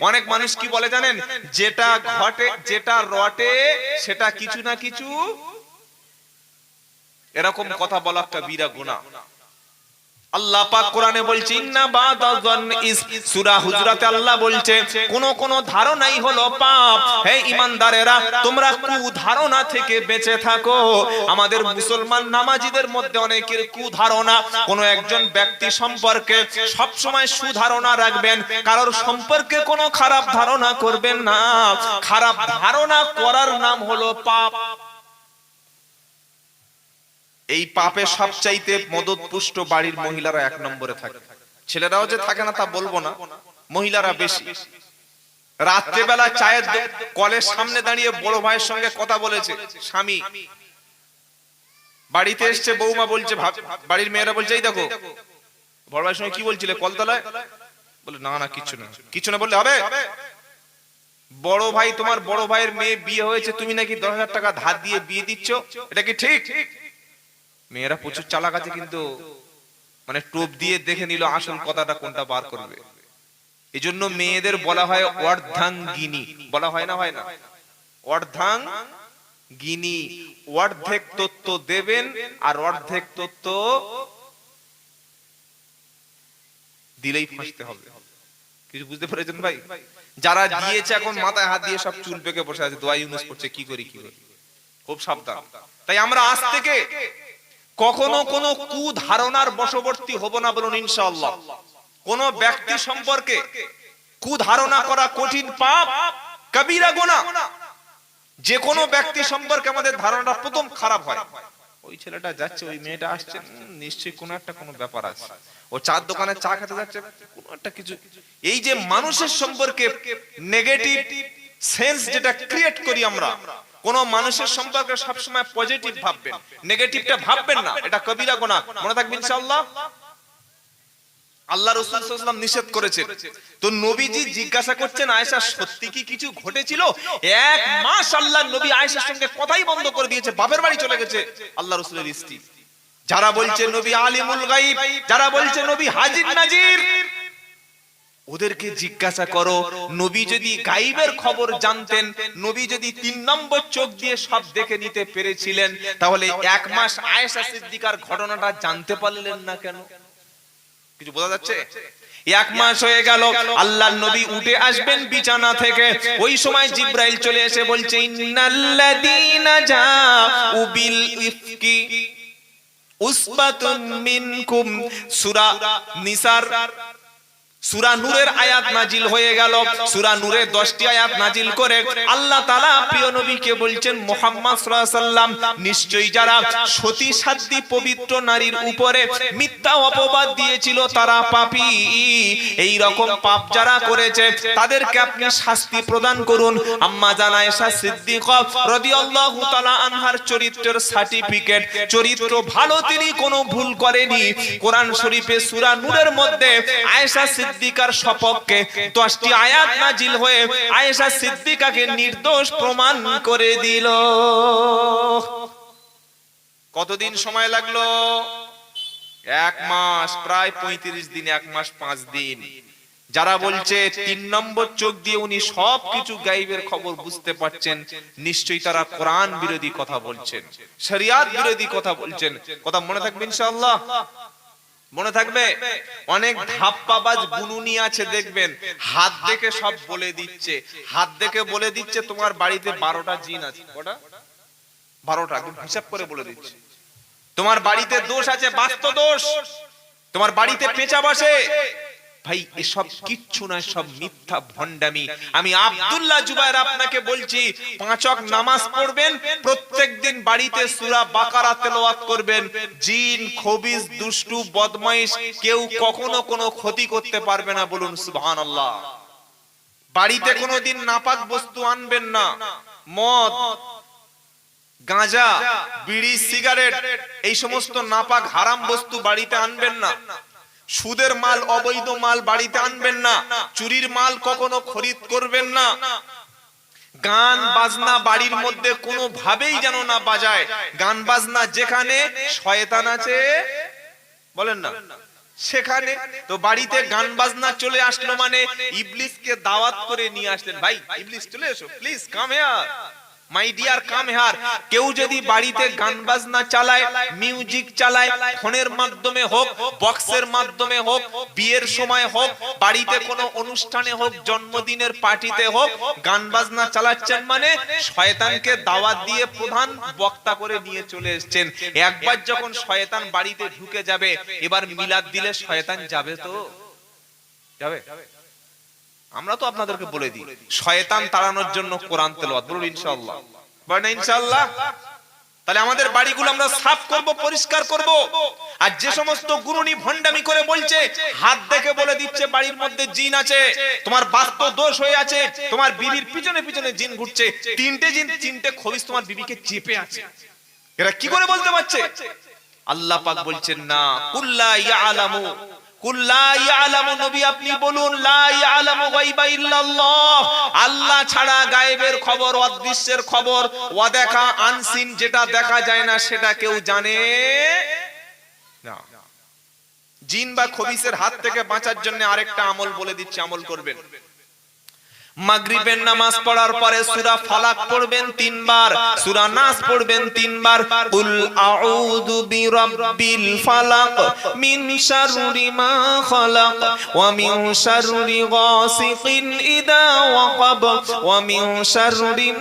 অনেক মানুষ কি বলে জানেন, যেটা ঘটে যেটা রটে সেটা কিছু না কিছু, এরকম কথা বলা কবিরা গুনাহ। আল্লাহ পাক কোরআনে বলছে ইন্না বাদাযান ইস, সূরা হুজরাতে আল্লাহ বলছে কোন ধারণাই হলো পাপ। হে ঈমানদারেরা, তোমরা কুধারণা থেকে বেঁচে থাকো। আমাদের মুসলমান নামাজীদের মধ্যে অনেকের কুধারণা। কোন একজন ব্যক্তি সম্পর্কে সব সময় সুধারণা রাখবেন, কারোর সম্পর্কে কোনো খারাপ ধারণা করবেন না। খারাপ ধারণা করার নাম হলো পাপ। এই পাপে সবচাইতে মদতপুষ্ট বাড়ির মহিলারা এক নম্বরে থাকে। ছেলেরাও যে থাকে না তা বলবো না, মহিলারা বেশি। রাত্রেবেলা চায়ের কলের সামনে দাঁড়িয়ে বড় ভাইয়ের সঙ্গে কথা বলেছে স্বামী, বাড়িতে এসছে, বৌমা বলছে, বাড়ির মেয়েরা বলছে এই দেখো বড় ভাইয়ের সঙ্গে কি বলছিলে কলতলায়, বলে না না কিছু না, কিছু না বললে হবে। বড় ভাই, তোমার বড় ভাইয়ের মেয়ে বিয়ে হয়েছে, তুমি নাকি 10,000 টাকা ধার দিয়ে বিয়ে দিচ্ছ, এটা কি ঠিক? মেয়েরা প্রচুর চালাক আছে, কিন্তু মানে টোপ দিয়ে দেখে নিল আসল কথাটা কোনটা বার করবে। এজন্য মেয়েদের বলা হয় অর্ধাঙ্গিনী, বলা হয় না, হয় না, অর্ধাঙ্গিনী। অর্ধেক তত্ত্ব দেবেন আর অর্ধেক তত্ত্ব দিলেই ফাঁসতে হবে। কিছু বুঝতে পেরেছেন ভাই? যারা দিয়েছে এখন মাথায় হাত দিয়ে সব চুল পেকে বসে আছে, দোয়া ইউনুস করছে, কি করি কি করি, খুব সাবধান। তাই আমরা আজ থেকে কখনো কোনো কুধারণার বশবর্তী হব না, বলুন ইনশাআল্লাহ। কোন ব্যক্তি সম্পর্কে কুধারণা করা কঠিন পাপ, কবিরা গুনাহ। যে কোনো ব্যক্তি সম্পর্কে আমাদের ধারণাটা প্রথম খারাপ হয়, ওই ছেলেটা যাচ্ছে, ওই মেয়েটা আসছে, নিশ্চয়ই কোনো একটা কোনো ব্যাপার আছে, ও চার দোকানে চা খেতে যাচ্ছে, কোনো একটা কিছু। এই যে মানুষের সম্পর্কে নেগেটিভ সেন্স যেটা ক্রিয়েট করি আমরা, কোন মানুষের সম্পর্কে সবসময় পজিটিভ ভাববেন, নেগেটিভটা ভাববেন না, এটা কবিরা গুনাহ। মনে থাকবে ইনশাআল্লাহ। আল্লাহ রাসূল সাল্লাল্লাহু আলাইহি ওয়াসাল্লাম নিষেধ করেছেন। তো নবীজি জিজ্ঞাসা করছেন আয়েশা সত্যি কি কিছু ঘটেছিল? এক মাস আল্লাহর নবী আয়েশার সঙ্গে কথাই বন্ধ করে দিয়েছে, বাপের বাড়ি চলে গেছে আল্লাহ রাসূলের স্ত্রী। যারা বলছে নবী আলিমুল গায়ব, যারা বলছে নবী হাজির নাজির, ওদেরকে জিজ্ঞাসা করো, নবী যদি গায়বের খবর জানতেন, নবী যদি 3 নম্বর চোখ দিয়ে সব দেখে নিতে পেরেছিলেন, তাহলে এক মাস আয়েশা সিদ্দিকার ঘটনাটা জানতে পারলেন না কেন? কিছু বোঝা যাচ্ছে? এক মাস হয়ে গেল, আল্লাহর নবী উঠে আসবেন বিছানা থেকে, ওই সময় জিবরাইল চলে এসে বলছে ইন্নাল্লাযীনা জাউ বিল ইফকি উসবাতুন মিনকুম। সূরা নিসার সূরা নূরের আয়াত নাজিল হয়ে গেল। সূরা নূরের 10টি আয়াত নাজিল করে আল্লাহ তাআলা প্রিয় নবীকে বলছেন মুহাম্মদ সাল্লাল্লাহু আলাইহি ওয়াসাল্লাম, নিশ্চয়ই যারা সতী সাধ্বী পবিত্র নারীর উপরে মিথ্যা অপবাদ দিয়েছিল তারা পাপী। এই রকম পাপ যারা করেছে তাদেরকে আপনি শাস্তি প্রদান করুন। আম্মা জান আয়েশা সিদ্দিকা রাদিয়াল্লাহু তাআলা আনহার চরিত্রের সার্টিফিকেট, চরিত্র ভালো, তিনি কোনো ভুল করেনি। কোরআন শরীফে সূরা নূরের মধ্যে আয়েশা সিদ্দিকার সপক্ষে 10টি আয়াত নাজিল হয়ে আয়েশা সিদ্দিকাকে নির্দোষ প্রমাণ করে দিল। কতদিন সময় লাগলো? এক মাস, প্রায় 35 দিন, 1 মাস 5 দিন। যারা বলছে 3 নম্বর চোখ দিয়ে উনি সবকিছু গায়বের খবর বুঝতে পারছেন, নিশ্চয়ই তারা কোরআন বিরোধী কথা বলছেন, শরিয়াত বিরোধী কথা বলছেন। কথা মনে থাকবে ইনশাআল্লাহ, মনে থাকবে। অনেক ধাপ্পাবাজ বুনুনি আছে, দেখবেন হাত দেখে সব বলে দিচ্ছে, হাত দেখে বলে দিচ্ছে তোমার বাড়িতে 12টা জিন আছে। কটা? 12টা, একদম হিসাব করে বলে দিচ্ছে। তোমার বাড়িতে দোষ আছে, বাস্তব দোষ, তোমার বাড়িতে পেঁচা বসে। ভাই এসব কিচ্ছু না, সব মিথ্যা ভণ্ডামি। আমি আব্দুল্লাহ জুবায়ের আপনাকে বলছি, 5 ওয়াক্ত নামাজ পড়বেন, প্রত্যেকদিন বাড়িতে সূরা বাকারা তেলাওয়াত করবেন। জিন, খবিস, দুষ্টু, বদমাইশ কেউ কখনো কোনো ক্ষতি করতে পারবে না, বলুন সুবহানাল্লাহ। বাড়িতে কোনোদিন নাপাক বস্তু আনবেন না, মদ, গাঁজা, বিড়ি, সিগারেট, এই সমস্ত নাপাক হারাম বস্তু বাড়িতে আনবেন না। সুদের মাল, অবৈধ মাল বাড়িতে আনবেন না। চুরির মাল কখনো খরিদ করবেন না। গান বাজনা বাড়ির মধ্যে কোনো ভাবেই যেন না বাজায়। গান বাজনা যেখানে শয়তান আছে, বলেন না, সেখানে তো বাড়িতে গান বাজনা চলে আসলো মানে ইবলিসকে দাওয়াত করে নিয়ে আসলেন, ভাই ইবলিস চলে এসো, please come here, my dear come here. কেউ যদি বাড়িতে গান বাজনা চালায়, মিউজিক চালায়, ফোনের মাধ্যমে হোক, বক্সের মাধ্যমে হোক, বিয়ের সময় হোক, বাড়িতে কোনো অনুষ্ঠানে হোক, জন্মদিনের পার্টিতে হোক, গান বাজনা চালাচ্ছেন মানে শয়তানকে দাওয়াত দিয়ে প্রধান বক্তা করে নিয়ে চলে এসেছেন। একবার যখন শয়তান বাড়িতে ঢুকে যাবে, এবার মিলাদ দিলে শয়তান যাবে তো যাবে? আমরা তো আপনাদেরকে বলে দিই, শয়তান তাড়ানোর জন্য কোরআন তেলাওয়াত, বলুন ইনশাআল্লাহ, বলেন ইনশাআল্লাহ। তাহলে আমাদের বাড়িগুলো আমরা সাফ করব, পরিষ্কার করব। আর যে সমস্ত গুরুনি ভণ্ডামি করে বলছে, হাত দেখে বলে দিচ্ছে বাড়ির মধ্যে জিন আছে, তোমার বাস্তব দোষ হয়ে আছে, তোমার বিবির পিছনে পিছনে জিন ঘুরছে, তিনটে জিন, তিনটে খবিস তোমার বিবিকে চেপে আছে, এরা কি করে বলতে পারছে? আল্লাহ পাক বলছেন না, কুল্লা ইয়ালামু, কুল্লা ইয়ালামু, নবী আপনি বলুন লা ইয়ালামু গায়বা ইল্লাল্লাহ, আল্লাহ ছাড়া গায়েবের খবর, অদৃশ্যের খবর, অদেখা আনসিন, যেটা দেখা যায় না সেটা কেউ জানে না। জিন বা খবিসের হাত থেকে বাঁচার জন্য আরেকটা আমল বলে দিচ্ছি, আমল করবেন। মাগরিবের নামাজ পড়ার পরে সূরা ফালাক পড়বেন 3 বার, সূরা নাস পড়বেন 3 বার। কুল আউযু বিরাব্বিল ফালাক মিন শাররি মা খালাক ওয়া মিন শাররি গাসিকিন ইযা ওয়াকাব ওয়া মিন শাররিন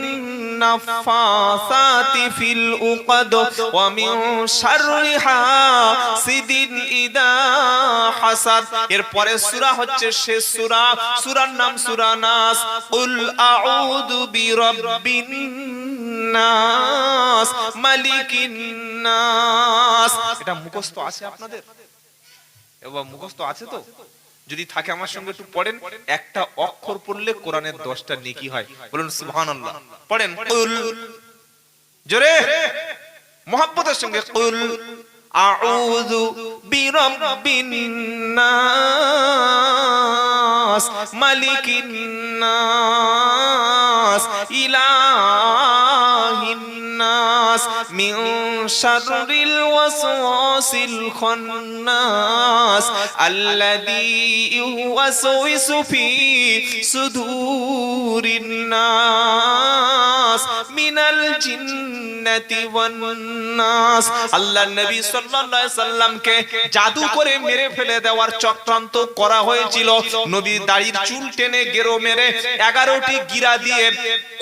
নাফাসাতি ফিল উকদ ওয়া মিন শাররি হাসিদিন ইযা হাসাদ। এর পরে সূরা হচ্ছে শেষ সূরা, সূরার নাম সূরা নাস। কুল আউযু বিরাব্বিন নাস মালিকিন নাস। এটা মুখস্থ আছে আপনাদের? এবার মুখস্থ আছে তো? যদি থাকে আমার সঙ্গে একটু পড়েন, একটা অক্ষর পড়লে কোরআনের 10টা নেকি হয়, বলুন সুবহানাল্লাহ। পড়েন কুল, জোরে মুহাব্বতের সঙ্গে, কুল আউযু বিরাব্বিন নাস মালিকিন নাস ইলাহিন নাস মিন শাররিল ওয়াসওয়াসিল খান্নাস আল্লাযী ইউওয়াসওয়িসু ফি সুদুরিন নাস মিনাল জিন্নাতি ওয়ান নাস। আল্লাহর নবী সাল্লাল্লাহু আলাইহি সাল্লামকে জাদু করে মেরে ফেলে দেওয়ার চক্রান্ত করা হয়েছিল। নবীর দাড়ির চুল টেনে গেরো মেরে 11টি গিরা দিয়ে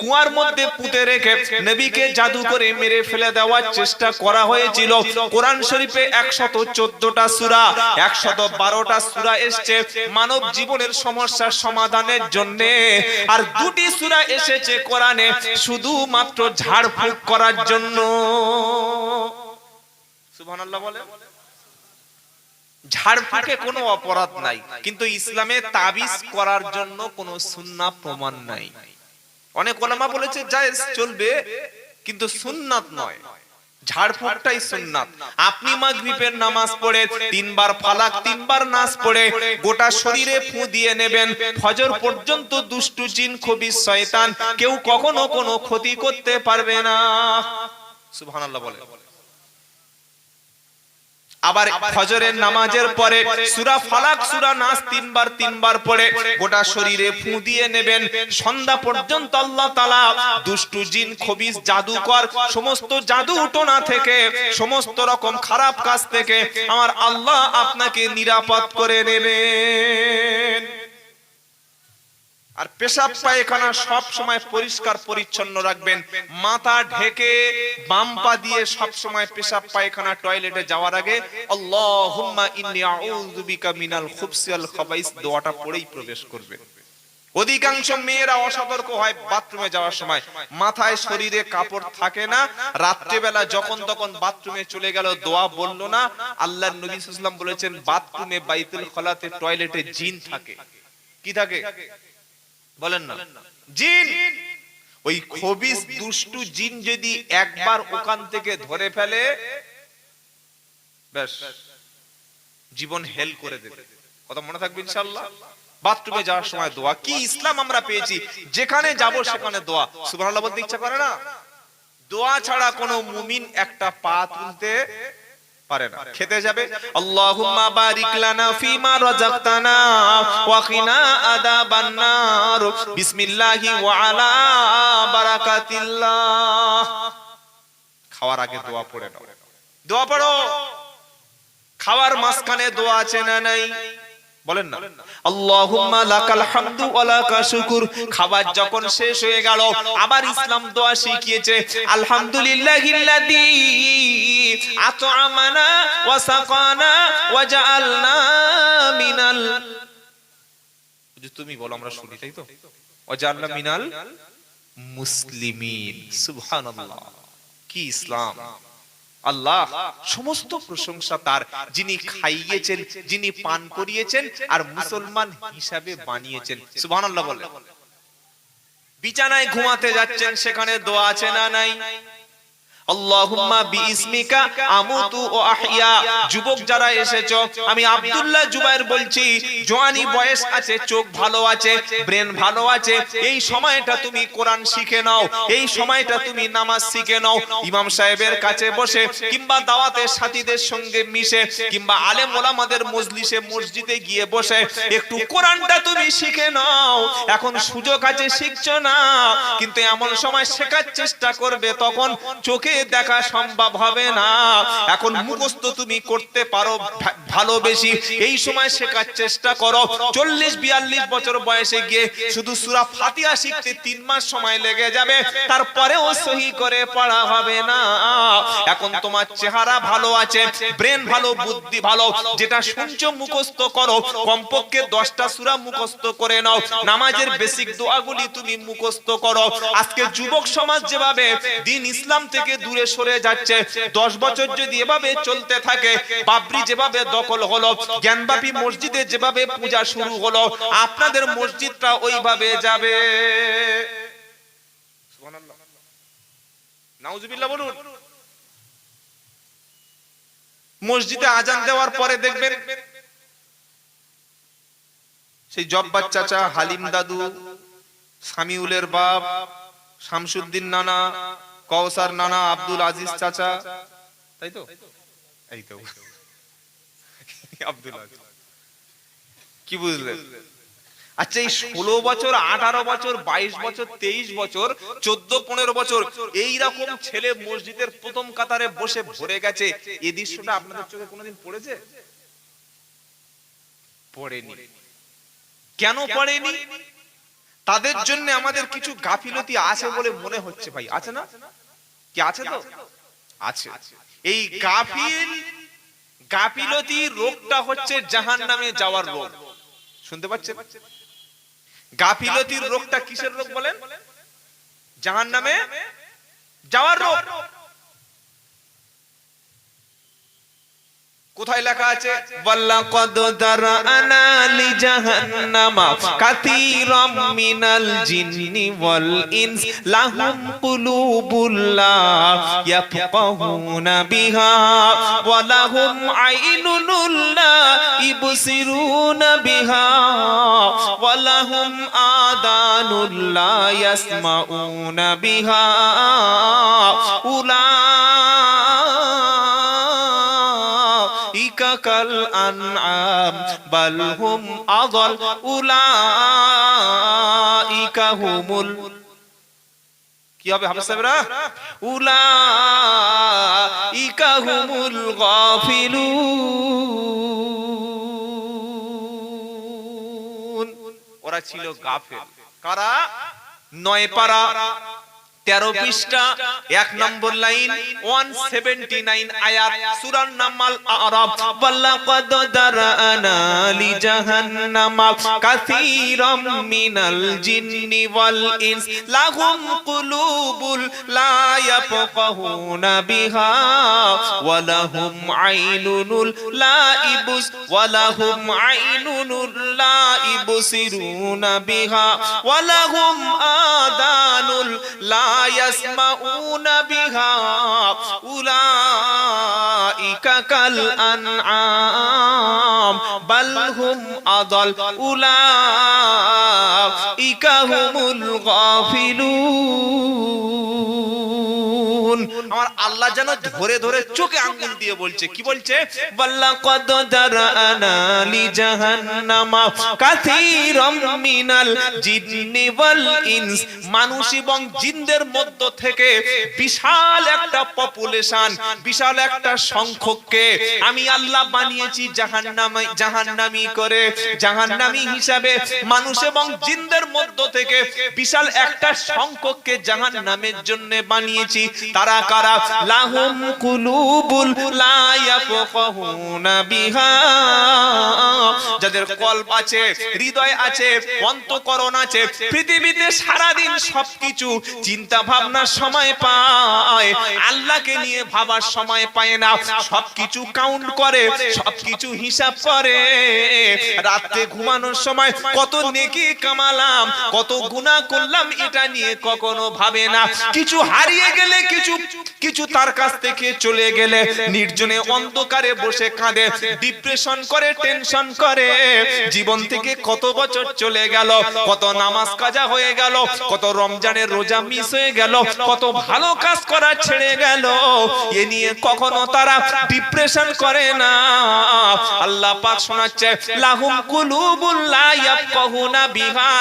কুয়ার মধ্যে পুঁতে রেখে নবীকে জাদু করে মেরে ফেলে দেওয়ার চেষ্টা করা হয়েছিল। কোরআন শরীফে 114টা সূরা, 112টা সূরা এসেছে মানব জীবনের সমস্যার সমাধানের জন্য, আর 2টি সূরা এসেছে কোরআনে শুধুমাত্র ঝাড়ফুঁক করার জন্য। সুবহানাল্লাহ বলে। ঝাড়ফুঁকে কোনো অপরাধ নাই, কিন্তু ইসলামে তাবিজ করার জন্য কোনো সুন্নাহ প্রমাণ নাই। অনেক ওলামা বলেছে জায়েজ, চলবে, কিন্তু সুন্নাত নয়, ঝাড়ফুঁকটাই সুন্নাত। আপনি মাগরিবের নামাজ পড়ে 3 বার ফালাক 3 বার নাস পড়ে গোটা শরীরে ফু দিয়ে নেবেন, ফজর পর্যন্ত দুষ্টু জিন খবিস শয়তান কেউ কখনো কোনো ক্ষতি করতে পারবে না। সুবহানাল্লাহ বলে। আবার ফজরের নামাজের পরে সূরা ফালাক সূরা নাস 3 বার পড়ে গোটা শরীরে ফু দিয়ে নেবেন, সন্ধ্যা পর্যন্ত আল্লাহ তাআলা দুষ্টু জিন খবিস জাদুকর সমস্ত জাদু টোনা থেকে, সমস্ত রকম খারাপ কাজ থেকে আমার আল্লাহ আপনাকে নিরাপদ করে নেবেন। আর পেশাব পায়খানা সব সময় পরিষ্কার পরিচ্ছন্ন রাখবেন, মাথা ঢেকে বাম পা দিয়ে সব সময় পেশাব পায়খানা টয়লেটে যাওয়ার আগে আল্লাহুম্মা ইন্নী আউযু বিকা মিনাল খুবসি ওয়াল খাবাইস দোয়াটা পড়েই প্রবেশ করবেন। অধিকাংশ মেয়েরা অসতর্ক হয় বাথরুমে যাওয়ার সময়, মাথায় শরীরে কাপড় থাকে না, রাত্রিবেলা যখন তখন বাথরুমে চলে গেল, দোয়া বলল না। আল্লাহর নবী সাল্লাল্লাহু আলাইহি ওয়াসাল্লাম বলেছেন বাথরুমে বাইতুল খলাতে টয়লেটে জিন থাকে। কি থাকে বলেন না? জিন। ওই খবিস দুষ্টু জিন যদি একবার ওখান থেকে ধরে ফেলে, ব্যাস জীবন হেল করে দেবে। কথা মনে থাকবে ইনশাআল্লাহ। বাথরুমে যাওয়ার সময় দোয়া, কি ইসলাম আমরা পেয়েছি, যেখানে যাব সেখানে দোয়া। সুবহানাল্লাহ বলতে ইচ্ছা করে না? দোয়া ছাড়া কোনো মুমিন একটা পা তুলতে পারে না, খেতে যাবে আল্লাহুম্মা বারিক লানা ফিমা রাযাকতানা ওয়া কিনা আযাবান নার বিসমিল্লাহি ওয়া আলা বারাকাতিল্লাহ। খাওয়ার আগে দোয়া পড়ে নাও, দোয়া পড়ো। খাওয়ার মাঝখানে দোয়া আছে না নাই? বলেন না আল্লাহুম্মা লাকাল হামদু ওয়া লাকা শুকুর। খাবার যখন শেষ হয়ে গেল আবার ইসলাম দোয়া শিখিয়েছে, আলহামদুলিল্লাহিল্লাযী আত'আমানা ওয়া সাকানা ওয়া জাআলনা মিনাল, তুমি বলো আমরা শুনি, তাই তো, ওয়া জাআলনা মিনাল মুসলিমিন। সুবহানাল্লাহ, কি ইসলাম! আল্লাহ সমস্ত প্রশংসা তার, যিনি খাইয়েছেন, যিনি পান করিয়েছেন আর মুসলমান হিসাবে বানিয়েছেন। সুবহানাল্লাহ বলে। বিছানায় ঘুমাতে যাচ্ছেন, সেখানে দোয়া আছে না নাই? আল্লাহুম্মা বিইসমিকা আমুতু ওয়া আহইয়া। যুবক যারা এসেছো, আমি আব্দুল্লাহ জুবায়ের বলছি, জওয়ানি বয়স আছে, চোখ ভালো আছে, ব্রেন ভালো আছে, এই সময়টা তুমি কোরআন শিখে নাও, এই সময়টা তুমি নামাজ শিখে নাও। ইমাম সাহেবের কাছে বসে কিংবা দাওয়াতের সাথীদের সঙ্গে মিশে কিংবা আলেম ওলামাদের মজলিসে মসজিদে গিয়ে বসে একটু কোরআনটা তুমি শিখে নাও। এখন সুযোগ আছে, শিখছো না, কিন্তু এমন সময় শেখার চেষ্টা করবে তখন চোখে দেখা সম্ভব হবে না। এখন মুখস্থ তুমি করতে পারো ভালো বেশি, এই সময় শেখার চেষ্টা করো। 40-42 বছর বয়সে গিয়ে শুধু সূরা ফাতিহা শিখতে 3 মাস সময় লেগে যাবে, তারপরেও সহি করে পড়া হবে না। এখন তোমার চেহারা ভালো আছে, ব্রেন ভালো, বুদ্ধি ভালো, যেটা শুনছো মুখস্থ করো, কমপক্ষে 10টা সূরা মুখস্থ করে নাও। নামাজের বেসিক দোয়াগুলি তুমি মুখস্থ করো। আজকে যুবক সমাজ যেভাবে দ্বীন ইসলাম থেকে দূরে সরে যাচ্ছে, 10 বছর যদি এভাবে চলতে থাকে, বাবরি যেভাবে দখল হলো, জ্ঞানবাপী মসজিদে যেভাবে পূজা শুরু হলো, আপনাদের মসজিদটা ওইভাবে যাবে। সুবহানাল্লাহ, নাউজুবিল্লাহ বলুন। মসজিদে আজান দেওয়ার পরে দেখবেন সেই জব্বার চাচা, হালিম দাদু, সামিউলের বাপ, শামসুদ্দিন নানা, কওসার নানা, আব্দুল আজিজ চাচা, তাই তো, এই তো আব্দুল আজিজ, কি বুঝলেন? আচ্ছা, এই 16 বছর, 18 বছর, 22 বছর, 23 বছর, 14-15 বছর এই রকম ছেলে মসজিদের প্রথম কাতারে বসে ভরে গেছে, এই দৃশ্যটা আপনাদের চোখে কোনোদিন পড়েছে? পড়েনি। কেন পড়েনি? তাদের জন্য আমাদের কিছু গাফিলতি আছে বলে মনে হচ্ছে। ভাই আছে না? কি আছে? তো আছে। এই গাফিলতি রোগটা হচ্ছে জাহান্নামে যাওয়ার রোগ। শুনতে পাচ্ছেন? গাফিলতির রোগটা কিসের রোগ বলেন? জাহান্নামে যাওয়ার রোগ। কোথায় লেখা আছে? ওয়ালাকাদ দারানা লি জাহান্নামা কাসীরাম মিনাল জিন্নি ওয়াল ইনস লাহুম কুলুবুল লা ইয়াফকাহুনা বিহা ওয়া লাহুম আইনুন লা ইবসিরুনা বিহা ওয়া লাহুম আদানুন লা ইয়াসমাউনা বিহা কাল আনআম বাল হুম আযাল উলাইকা হুমুল, কি হবে হাফেজ সাহেবরা? উলাইকা হুমুল গাফিলুন। ওরা ছিল গাফেল। কারা? 9 পারা 13 পৃষ্ঠা 1 নম্বর লাইন 179 আয়াত সূরা নামাল আরাফ। ওয়ালাকাদ দারানা লি জাহান্নামা কাসীরাম মিনাল জিন্নি ওয়াল ইনস লাহুম কুলুবুল লা ইয়াফকাহুনা বিহা ওয়া লাহুম আইনুন লা ইবস ওয়া লাহুম আইনুন লা ইবসিরুনা বিহা ওয়া লাহুম আদানুল লা ইয়াসমাউনা বিহা উলাইকা কাল আনআম বাল হুম আযাল উলাইকা হুমুল গাফিলুন। আমার আল্লাহ যেন ধরে ধরে চোখে আঙ্গুল দিয়ে বলছে, কি বলছে? ওয়ালাকাদ দারানা লি জাহান্নামা কাসীরাম মিনাল জিন্নি ওয়াল ইনস, মানুষ এবং জিনদের মধ্য থেকে বিশাল একটা পপুলেশন, বিশাল একটা সংখ্যককে আমি আল্লাহ বানিয়েছি জাহান্নামী করে, জাহান্নামী হিসাবে মানুষ এবং জিনদের মধ্য থেকে বিশাল একটা সংখ্যককে জাহান্নামের জন্য বানিয়েছি। তারা কারা? লাহুম কুলুবুল লা ইয়াফকাহুনা বিহা, যাদের কলব আছে, হৃদয় আছে, অন্তঃকরণ আছে, পৃথিবীতে সারাদিন সবকিছু চিন্তা ভাবনার সময় পায়, আল্লাহকে নিয়ে ভাবার সময় পায় না। সবকিছু কাউন্ট করে, সবকিছু হিসাব করে। রাতে ঘুমানোর সময় কত নেকি কামালাম, কত গুনাহ করলাম, এটা নিয়ে কখনো ভাবে না। কিছু হারিয়ে গেলে, কিছু তার কাছ থেকে চলে গেলে নির্জনে অন্ধকারে বসে কাঁদে, ডিপ্রেশন করে, টেনশন করে। জীবন থেকে কত বছর চলে গেল, কত নামাজ কাজা হয়ে গেল, কত রমজানের রোজা মিস হয়ে গেল, কত ভালো কাজ করা ছেড়ে গেল, এ নিয়ে কখনো তারা ডিপ্রেশন করে না। আল্লাহ পাক শোনাচ্ছে, লাহুম কুলুবুল লা ইয়াফকাহুনা বিহা,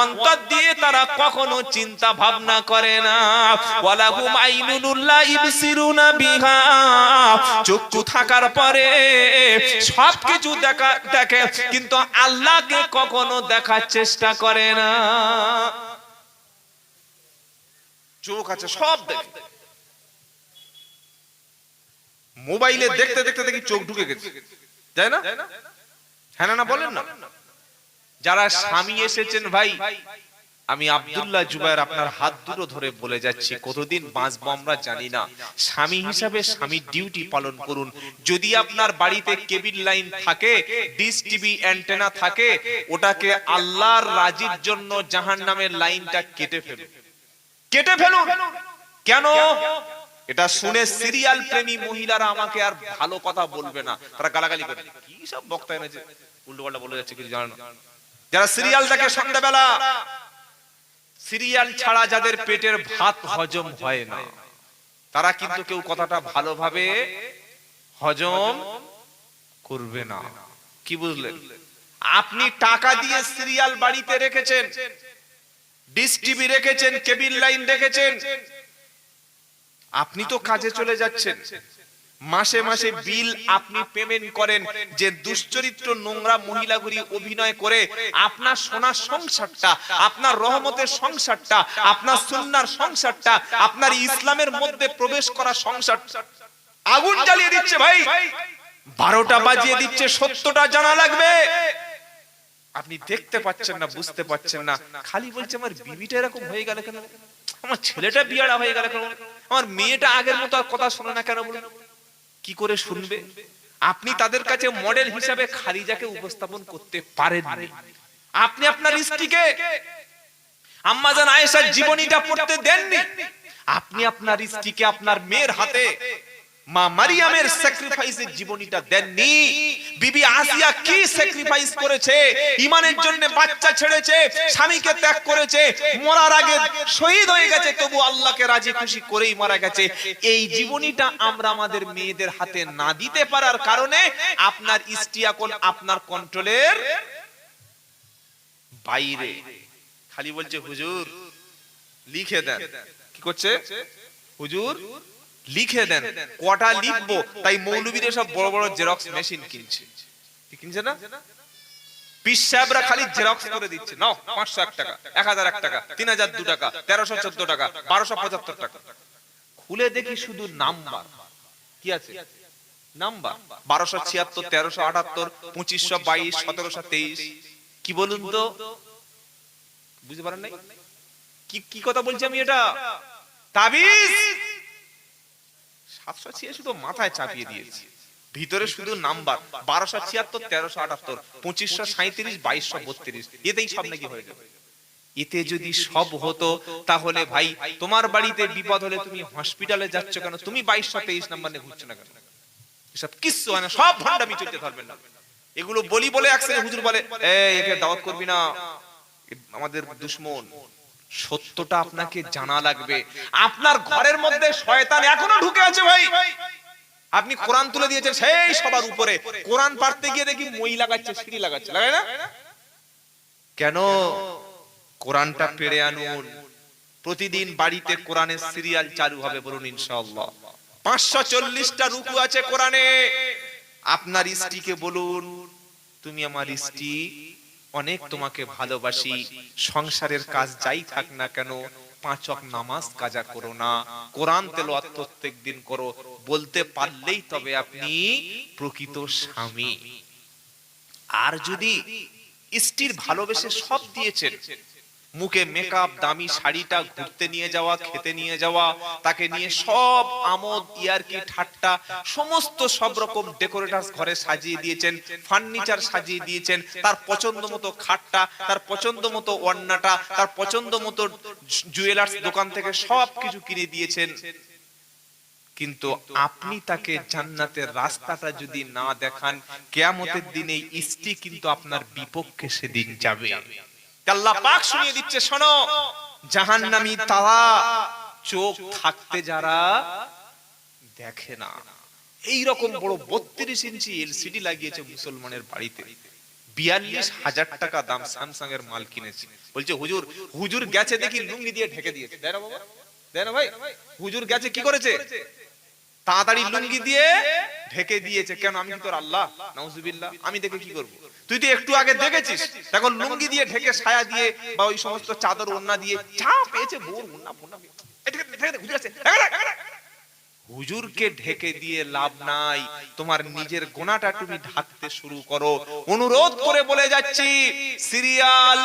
অন্তর দিয়ে তারা কখনো চিন্তা ভাবনা করে না। ওয়ালাহুম আইনুন লা ইবসিরুনা বিহা, চক্ষু থাকার পরে সবকিছু দেখে কিন্তু আল্লাহকে কখনো দেখার চেষ্টা করে না। চোখ আছে, সব দেখে, মোবাইলে দেখতে দেখতে দেখি চোখ ঢুকে গেছে, তাই না? হ্যাঁ না বলেন না? যারা স্বামী এসেছেন ভাই, আমি আব্দুল্লাহ জুবায়ের আপনার হাত দুটো ধরে বলে যাচ্ছি, কতদিন বাঁচবো আমরা জানি না। স্বামী হিসাবে স্বামীর ডিউটি পালন করুন। যদি আপনার বাড়িতে কেবল লাইন থাকে, ডিশ টিভি অ্যান্টেনা থাকে, ওটাকে আল্লাহর রাজির জন্য জাহান্নামের লাইনটা কেটে ফেলুন, কেটে ফেলুন। কেন? এটা শুনে সিরিয়াল প্রেমী মহিলারা আমাকে আর ভালো কথা বলবে না, তারা গালাগালি করবে, কি সব বক্তা এনেছে, উল্টোপাল্টা বলে যাচ্ছে, কিছু জানো না। যারা সিরিয়াল দেখে সন্ধ্যাবেলা, সিরিয়াল ছাড়া যাদের পেটের ভাত হজম হয় না, তারা কিন্তু কেউ কথাটা ভালোভাবে হজম করবে না। কি বুঝলেন? আপনি টাকা দিয়ে সিরিয়াল বাড়িতে রেখেছেন, ডিশ টিভি রেখেছেন, কেবল লাইন রেখেছেন, আপনি তো কাজে চলে যাচ্ছেন, মাসে মাসে বিল আপনি পেমেন্ট করেন, যে দুশ্চরিত্র নোংরা মহিলাগুলি অভিনয় করে আপনার সোনার সংসারটা, আপনার রহমতের সংসারটা, আপনার সুন্নাহর সংসারটা, আপনার ইসলামের মধ্যে প্রবেশ করা সংসার আগুন জ্বালিয়ে দিচ্ছে ভাই, 12টা বাজিয়ে দিচ্ছে, সত্যটা জানা লাগবে। আপনি দেখতে পাচ্ছেন না, বুঝতে পাচ্ছেন না, খালি বলছে আমার বিবিটা এরকম হয়ে গেল কেন, আমার ছেলেটা বিয়াড়া হয়ে গেল কেন, আমার মেয়েটা আগের মতো কথা শোনে না কেন। বলুন, কি করে শুনবে? আপনি তাদের কাছে মডেল হিসাবে খাদিজাকে উপস্থাপন করতে পারেননি। আপনি আপনার স্ত্রীকে আম্মা জান আয়েশার জীবনীটা পড়তে দেননি। আপনি আপনার স্ত্রীকে আপনার মেয়ের হাতে মা মারিয়ামের স্যাক্রিফাইসের জীবনীটা দেননি। বিবি আসিয়া কি স্যাক্রিফাইস করেছে, ঈমানের জন্য বাচ্চা ছেড়েছে, স্বামীকে ত্যাগ করেছে, মরার আগে শহীদ হয়ে গেছে, তবু আল্লাহকে রাজি খুশি করেই মারা গেছে। এই জীবনীটা আমরা আমাদের মেয়েদের হাতে না দিতে পারার কারণে আপনার স্ত্রী এখন আপনার কন্ট্রোলের বাইরে। খালি বলছে হুজুর লিখে দেন। কি করছে? হুজুর লিখে দেন। কটা লিখবো? তাই মৌলবীদের সব বড় বড় জেরক্স মেশিন কিনছে। কি কিনছে না? পীর সাহেবরা খালি জেরক্স করে দিচ্ছে, নাও 501 টাকা, 1001 টাকা, 3002 টাকা, 1314 টাকা, 1275 টাকা। খুলে দেখি শুধু নাম্বার। কি আছে? নাম্বার 1276, 1378, 2522, 1723। কি বলুন তো? বুঝতে পারেন নাই কি কথা বলছি আমি? এটা তাবিজ 786 তো মাথায় চাপিয়ে দিয়েছি, ভিতরে শুধু নাম্বার 1276, 1378, 2537, 2232। এতেই সব নাকি হয়ে যাবে। এতে যদি সব হতো তাহলে ভাই তোমার বাড়িতে বিপদ হলে তুমি হসপিটালে যাচ্ছ কেন? তুমি 2223 নাম্বার নিয়ে ঘুরছো না কেন? এসব কিচ্ছু হয় না, সব ভান্ডামি চলতে থাকবেন না। এগুলো বলি বলে একসাথে হুজুর বলে এই একে দাওয়াত করবি না, আমাদের দুশমন। সত্যটা আপনাকে জানা লাগবে। আপনার ঘরের মধ্যে শয়তান এখনো ঢুকে আছে ভাই। আপনি কোরআন তুলে দিয়েছেন সেই সবার উপরে, কোরআন পড়তে গিয়ে দেখি মই লাগাচ্ছে, সিঁড়ি লাগাচ্ছে, লাগায় না কেন? কোরআনটা পেড়ে আনুন। প্রতিদিন বাড়িতে কোরআনের সিরিয়াল চালু হবে, বলুন ইনশাআল্লাহ। 540টা রুকু আছে কোরআনে। আপনার স্ত্রীকে বলুন, তুমি আমার স্ত্রী, অনেক তোমাকে ভালোবাসি, সংসারের কাজ যাই থাক না কেন 5 ওয়াক্ত নামাজ কাজা করো না, কোরআন তেলাওয়াত প্রত্যেকদিন করো। বলতে পারলেই তবে আপনি প্রকৃত স্বামী। আর যদি স্ত্রীর ভালোবেসে সব দিয়েছেন, মুখে মেকআপ, দামি শাড়িটা, ঘুরতে নিয়ে যাওয়া, খেতে নিয়ে যাওয়া, তাকে নিয়ে সব আমোদ ইয়ারকি ঠাট্টা সমস্ত সব রকম ডেকোরেটরস ঘরে সাজিয়ে দিয়েছেন, ফার্নিচার সাজিয়ে দিয়েছেন, তার পছন্দ মতো খাটটা, তার পছন্দ মতো ওড়নাটা, তার পছন্দ মতো জুয়েলার্স দোকান থেকে সব কিছু কিনে দিয়েছেন, কিন্তু আপনি তাকে জান্নাতের রাস্তাটা যদি না দেখান, কিয়ামতের দিনে স্ত্রী কিন্তু আপনার বিপক্ষে সেদিন যাবে। আল্লাহ পাক শুনিয়ে দিচ্ছে, শোনো, জাহান্নামী তারা চোখ থাকতে যারা দেখে না। এই রকম বড় 32 ইঞ্চি এলসিডি লাগিয়েছে মুসলমানের বাড়িতে। 42,000 টাকা দাম স্যামসাং এর মাল কিনেছে। বলছে হুজুর গেছে দেখি লুঙ্গি দিয়ে ঢেকে দিয়েছে। দেয় না বাবা, দেয় না ভাই? হুজুর গেছে কি করেছে? তাড়াতাড়ি লুঙ্গি দিয়ে ঢেকে দিয়েছে। কেন? আমি কি তোর আল্লাহ? নাউজুবিল্লাহ। আমি দেখে কি করব? তুই তো একটু আগে দেখেছিস, তখন লুঙ্গি দিয়ে ঢেকে, সায়া দিয়ে বা ওই সমস্ত চাদর ওন্না দিয়ে যা পেয়েছে বোর ওন্না ফোন্না হুজুরকে ঢেকে দিয়ে লাভ নাই। তোমার নিজের গোনাটা তুমি ঢাকতে শুরু করো। অনুরোধ করে বলে যাচ্ছি, সিরিয়াল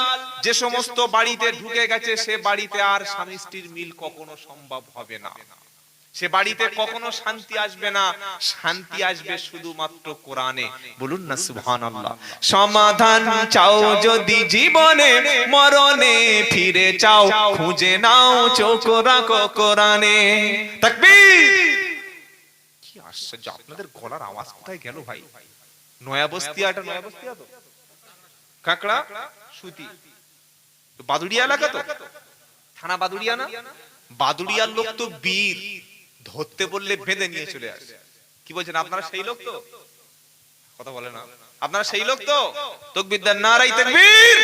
যে সমস্ত বাড়িতে ঢুকে গেছে, সে বাড়িতে আর স্বামী স্ত্রীর মিল কখনো সম্ভব হবে না। সে বাড়িতে কখনো শান্তি আসবে না। শান্তি আসবে শুধুমাত্র কোরআনে। বলুন না সুবহানাল্লাহ। সমাধান চাও যদি জীবনে, মরণে ফিরে চাও, খুঁজে নাও চোখ রাখো কোরআনে। তাকবীর। কি আশ্চর্য, আপনাদের গলার আওয়াজ কোথায় গেল ভাই? নয়া বস্তিয়াটা, নয়া বস্তিয়া তো কাকড়া সুতি, বাদুড়িয়া এলাকা তো, থানা বাদুড়িয়া না? বাদুড়িয়ার লোক তো বীর, ধরতে বললে বেঁধে নিয়ে চলে আসে। কি বলছেন আপনারা? সেই লোক তো? কথা বলে না। আপনারা সেই লোক তো? তাকবীর দেন, নারায়ে তাকবীর।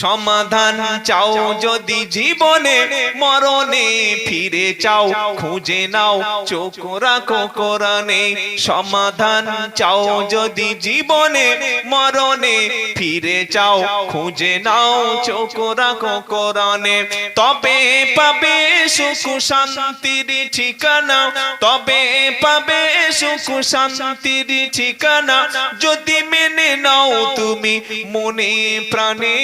সমাধান চাও যদি জীবনে, মরণে ফিরে চাও, খুঁজে নাও চোখ রাখো কোরআনে। সমাধান চাও যদি জীবনে, মরণে ফিরে চাও, খুঁজে নাও চোখ রাখো কোরআনে। তবে পাবে সুখ শান্তির ঠিকানা, তবে পাবে সুখ শান্তির ঠিকানা, যদি মেনে নাও তুমি মনে প্রাণে।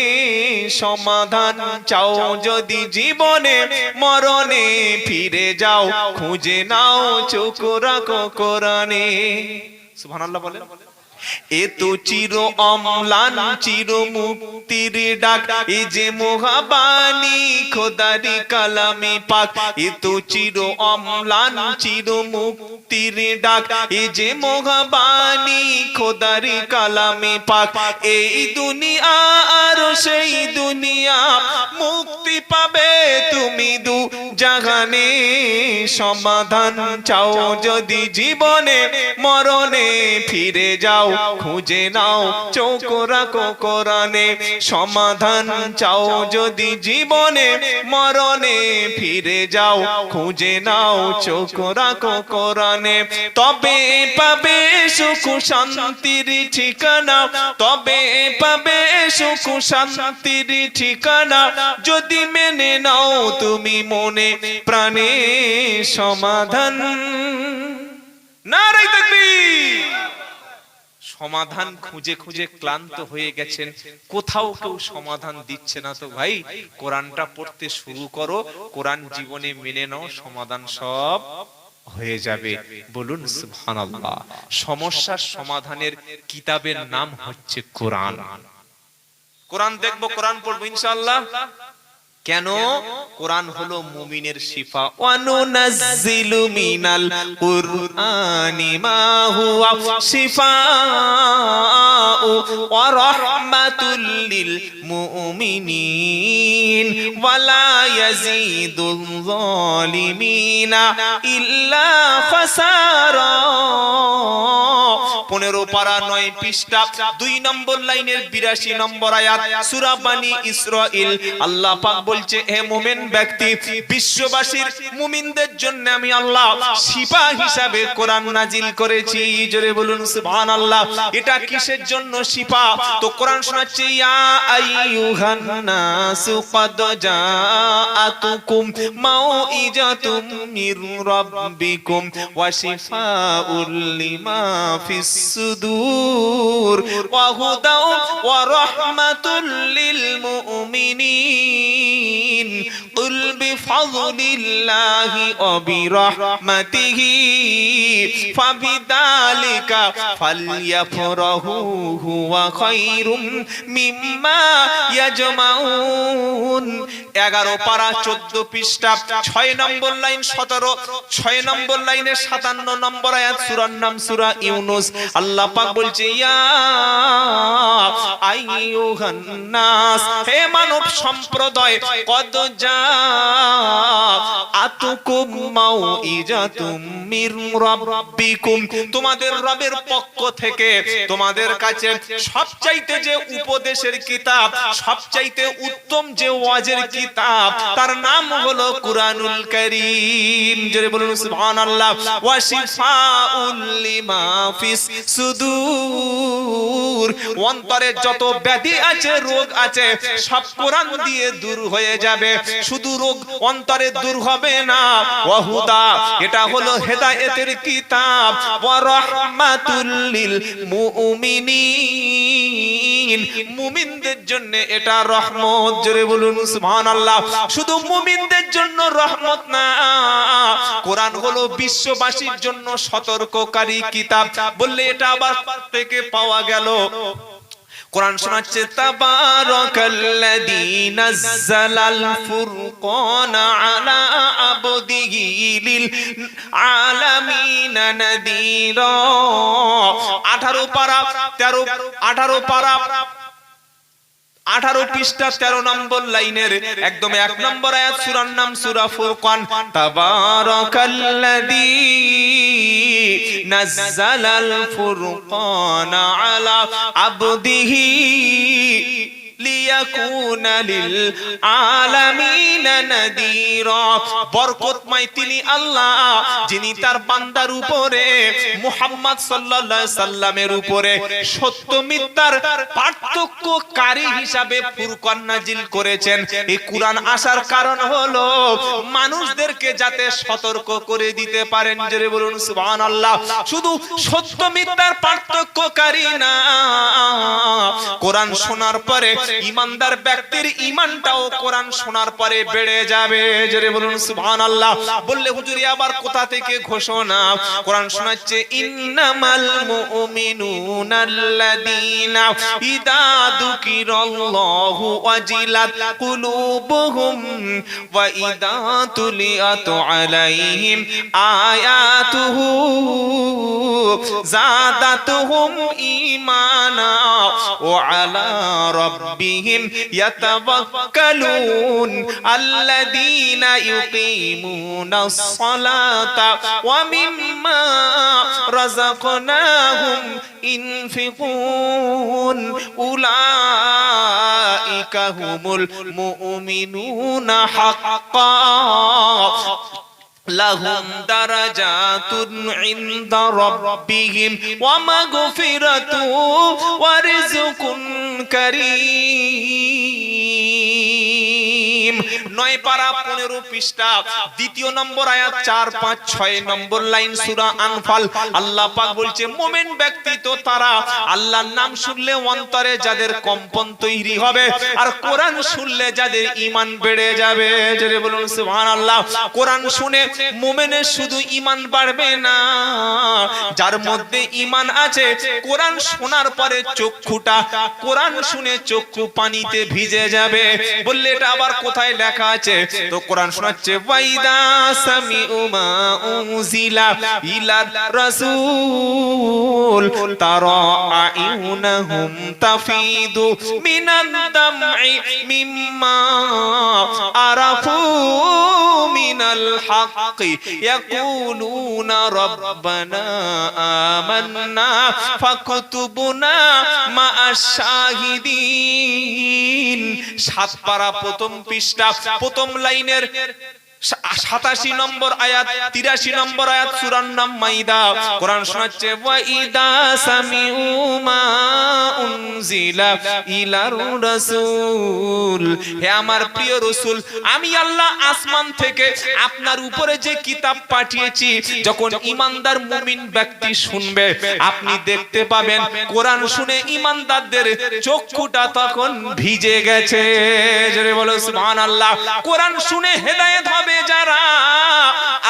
সমাধান চাও যদি জীবনে, মরণে ফিরে যাও, খুঁজে নাও চোখ রাখো কোরআনে। সুবহানাল্লাহ বলেন। এ তো চির অম্লান চির মুক্তির ডাক, এ যে মহাবাণী খোদারি কালামে পাক। এ তো চির অম্লান চির মুক্তির ডাক, এ যে মহাবাণী খোদারি কালামে পাক। এই দুনিয়া আর সেই দুনিয়া, মুক্তি পাবে তুমি দু জাহানে। সমাধান চাও যদি জীবনে, মরণে ফিরে যাও, খুঁজে নাও চোখ রাখো কোরআনে। সমাধান চাও যদি জীবনে, মরণে ফিরে যাও, খুঁজে নাও চোখ রাখো কোরআনে। তবে পাবে সুখ শান্তির ঠিকানা, তবে পাবে সুখ শান্তির ঠিকানা, যদি মেনে নাও তুমি মনে প্রাণে। সমাধান, নারায়ে তাকবীর। সমাধান খুঁজে খুঁজে ক্লান্ত হয়ে গেছেন, কোথাও কেউ সমাধান দিচ্ছে না, তো ভাই কোরআনটা পড়তে শুরু করো, কোরআন জীবনে মেনে নাও, সমাধান সব হয়ে যাবে। বলুন সুবহানাল্লাহ। সমস্যার সমাধানের কিতাবের নাম হচ্ছে কোরআন। কোরআন দেখবো, কোরআন পড়বো ইনশাআল্লাহ। কেন? কোরআন হলো মুমিনের শিফা। ওয়ানুনাজ্জিলু মিনাল কুরআনি মা হুয়া শিফাউ ওয়া রাহমাতুল লিল মুমিনিন ওয়ালা ইয়াজিদুল যালিমিনা ইল্লা খাসারা। 15 পারা 9 পৃষ্ঠা 2 নম্বর লাইনের 82 নম্বর আয়াত সূরা বনী ইসরাইল। আল্লাহ পাক বলছে, হে মুমিন ব্যক্তি, বিশ্ববাসীর মুমিনদের জন্য আমি আল্লাহ শিফা হিসাবে কোরআন নাজিল করেছি। জোরে বলুন সুবহানাল্লাহ। এটা কিসের জন্য শিফা? তো কোরআন শোনাচ্ছে, ইয়া আইয়ুহান নাসু ক্বাদ জাআতুকুম মাউইজাতুম মির রাব্বিকুম ওয়া শিফাউল লিমা ফিস সুদূর ওয়া হুদা ওয়া রাহমাতুল লিল মুমিনিন কুল বিফাযলিল্লাহি ওয়া বিরাহমাতিহি ফাবিযালিকা ফালইফরাহু হুয়া খায়রুম মিম্মা ইয়াজমাউন। 11 পারা 14 পৃষ্ঠা 6 নম্বর লাইন 17, 6 নম্বর লাইনে 57 নম্বর আয়াত সূরার নাম সূরা ইউনুস। আল্লাহ পাক বলছে, ইয়া আইয়ুহান নাস, হে মানব সম্প্রদায়, কদ জাআতুকুম মাউইজাতুম মির রাব্বিকুম, তোমাদের রবের পক্ষ থেকে তোমাদের কাছে সবচাইতে যে উপদেশের কিতাব, সবচাইতে উত্তম যে ওয়াজের কিতাব, তার নাম হলো কুরআনুল কারীম। জোরে বলুন সুবহানাল্লাহ। ওয়া শিফাউল লিমা ফিস সুদূর, অন্তরে যত ব্যাধি আছে, রোগ আছে, সব কোরআন দিয়ে দূর হয়ে যাবে। শুধু রোগ অন্তরে দূর হবে না, ওয়া হুদা, এটা হলো হেদায়েতের কিতাব, ওয়া রাহমাতুল লিল মুমিনিন, মুমিনদের জন্য এটা রহমত। জোরে বলুন সুবহানাল্লাহ। শুধু মুমিনদের জন্য রহমত না, কোরআন হলো বিশ্ববাসীর জন্য সতর্ককারী কিতাব। বললে এটা আবার থেকে পাওয়া গেল। কোরআন শোনাচ্ছে, তাবারাকাল্লাযী নাযালাল ফুরকানা আলা আবদিহি লিল আলামিনা নাযীরা। 18 পারা 18 পৃষ্ঠা 13 নম্বর লাইনের একদম 1 নম্বর আয়াত সূরার নাম সূরা ফুরকান। তাবারাকাল্লাযী নাযালাল ফুরকানা আলা আবদিহি লিয়াকুনা লিল আলামিনা নাযীরা। বরকতময় তিনি আল্লাহ, যিনি তার বান্দার উপরে মুহাম্মদ সাল্লাল্লাহু আলাইহি সাল্লামের উপরে সত্য মিথ্যার পার্থক্যকারী হিসাবে ফুরকান নাজিল করেছেন। এই কুরআন আসার কারণ হলো মানুষদেরকে যাতে সতর্ক করে দিতে পারেন। জোরে বলুন সুবহানাল্লাহ। শুধু সত্য মিথ্যার পার্থক্যকারী না, কোরআন শোনার পরে ঈমানদার ব্যক্তির ঈমানটাও কোরআন শোনার পরে বেড়ে যাবে। জোরে বলুন সুবহানাল্লাহ। বললে হুজুর আবার কোথা থেকে ঘোষণা? কোরআন শোনাচ্ছে, ইন্নামাল মুমিনুনাল্লাযীনা ইযা যুকিরাল্লাহু ওয়াজিলাত কুলুবুহুম ওয়া ইযা তুলিয়াত আলাইহিম আয়াতুহু যাদাতুহুম ঈমানা ওয়া আলা রাব্বিহিম ইয়াতাওয়াক্কালুন আল্লাযীনা ইউকিমুনাস সালাতা ওয়া মিম্মা রাযাকনাহুম ইনফিকুন উলাইকা হুমুল মুমিনুনা হাক্কান লাহুম দারাজাতুন ইনদা রাব্বিহিম ওয়া মাগফিরাতু ওয়া রিজকুন কারীম। 9 পারা 15 পৃষ্ঠা 2 নম্বর আয়াত 4, 5, 6 নম্বর লাইন সূরা আনফাল। আল্লাহ পাক বলছে, মুমিন ব্যক্তি তো তারা আল্লাহর নাম শুনলে অন্তরে যাদের কম্পন তৈরি হবে, আর কোরআন শুনলে যাদের ঈমান বেড়ে যাবে। জোরে বলুন সুবহানাল্লাহ। কোরআন শুনে মুমিনের শুধু ঈমান বাড়বে না, যার মধ্যে ঈমান আছে, কোরআন শোনার পরে চক্ষুটা, কোরআন শুনে চক্ষু পানিতে ভিজে যাবে। বললে এটা আবার কোথায় লেখা আছে? তো কোরআন শোনাচ্ছে, ওয়াইদা সামিউ মা উনজিলা ইলার রাসূল তারা আইউনাহুম তাফিদু মিনাদ দামঈ মিম্মা আরাফু মিনাল হাক্কি ইয়াকুলুনা রাব্বানা আমান্না ফাকতুবনা মা'আশ শাহিদিন। 7 পারা প্রথম পৃষ্ঠা প্রথম লাইনের 87 নম্বর আয়াত 83 নম্বর আয়াত সূরার নাম মাইদা। কোরআন শোনাচ্ছে ওয়া ইদা সামিউ মা উনজিলা ইলার রাসূল। হে আমার প্রিয় রাসূল, আমি আল্লাহ আসমান থেকে আপনার উপরে যে কিতাব পাঠিয়েছি যখন ঈমানদার মুমিন ব্যক্তি শুনবে, আপনি দেখতে পাবেন কোরআন শুনে ঈমানদারদের চক্ষুটা তখন ভিজে গেছে। জোরে বলো সুবহানাল্লাহ। কোরআন শুনে হেদায়েত হবে যারা,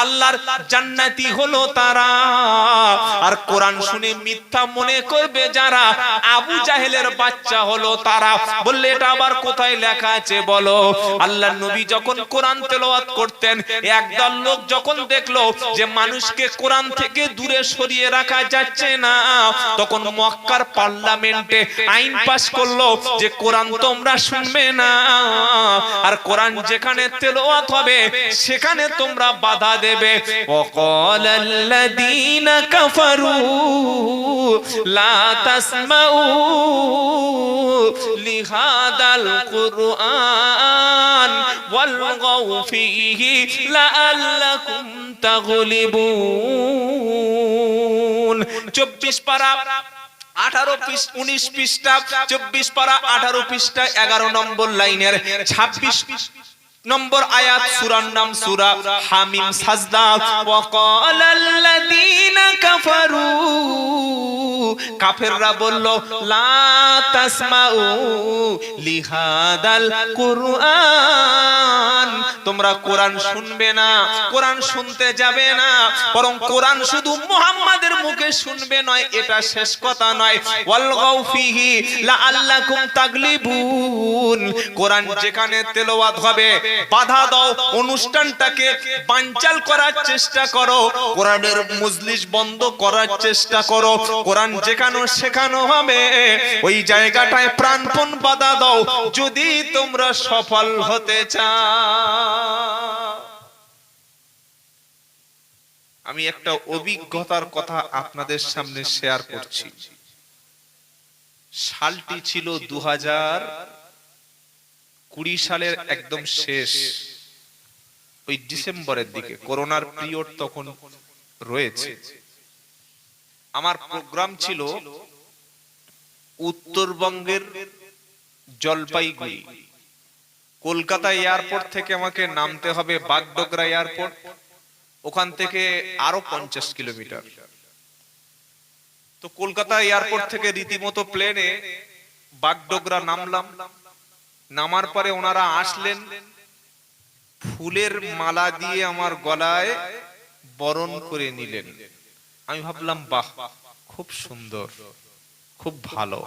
আল্লাহর জান্নাতি হলো তারা। আর কোরআন শুনে মিথ্যা মনে করবে যারা, আবু জাহেলের বাচ্চা হলো তারা। বললে এটা আবার কোথায় লেখা আছে বলো? আল্লাহর নবী যখন কোরআন তেলাওয়াত করতেন, একদল লোক যখন দেখলো যে মানুষকে কোরআন থেকে দূরে সরিয়ে রাখা যাচ্ছে না, তখন মক্কার পার্লামেন্টে আইন পাস করলো যে কোরআন তোমরা শুনবে না, আর কোরআন যেখানে তেলাওয়াত হবে সেখানে তোমরা বাধা দেবে। ওয়াকালাল্লাযীনা কাফারু লা তাসমাউ লিহাদাল কুরআন ওয়ালগাউ ফীহি লাআল্লাকুম তাগলিবুন। 24 পারা 19 পৃষ্ঠা 24 পারা 18 পৃষ্ঠা 11 নম্বর লাইনের 26 নম্বর আয়াত সূরার নাম সূরা হামিম সাজদা। ওয়াকালাল্লাযীনা কাফারু, কাফেররা বলল লা তাসমাউ লিহাদাল কুরআন, তোমরা কোরআন শুনবে না, কোরআন শুনতে যাবে না, বরং কোরআন শুধু মুহাম্মাদের মুখে শুনবে নয়, এটা শেষ কথা নয়। ওয়ালগাউ ফীহি লাআল্লাকুম তাগলিবুন, কোরআন যেখানে তেলাওয়াত হবে বাধা দাও, অনুষ্ঠানটাকে বানচাল করার চেষ্টা করো, কোরআনের মজলিস বন্ধ করার চেষ্টা করো। কোরআন যেখানে শেখানো হবে ওই জায়গাটায় প্রাণপণ বাধা দাও, যদি তোমরা সফল হতে চাও। আমি একটা অভিজ্ঞতার কথা আপনাদের সামনে শেয়ার করছি। সালটি ছিল 2020 সালের একদম শেষ, ওই ডিসেম্বরের দিকে, করোনার পিরিয়ড তখন রয়েছে। আমার প্রোগ্রাম ছিল উত্তরবঙ্গের জলপাইগুড়ি। কলকাতা এয়ারপোর্ট থেকে আমাকে নামতে হবে বাগডোগরা এয়ারপোর্ট, ওখান থেকে আরো 50 কিলোমিটার। তো কলকাতা এয়ারপোর্ট থেকে রীতিমতো প্লেনে বাগডোগরা নামলাম। নামার পরে ওনারা আসলেন, ফুলের মালা দিয়ে আমার গলায় বরণ করে নিলেন। আমি ভাবলাম বাহ, খুব সুন্দর, খুব ভালো।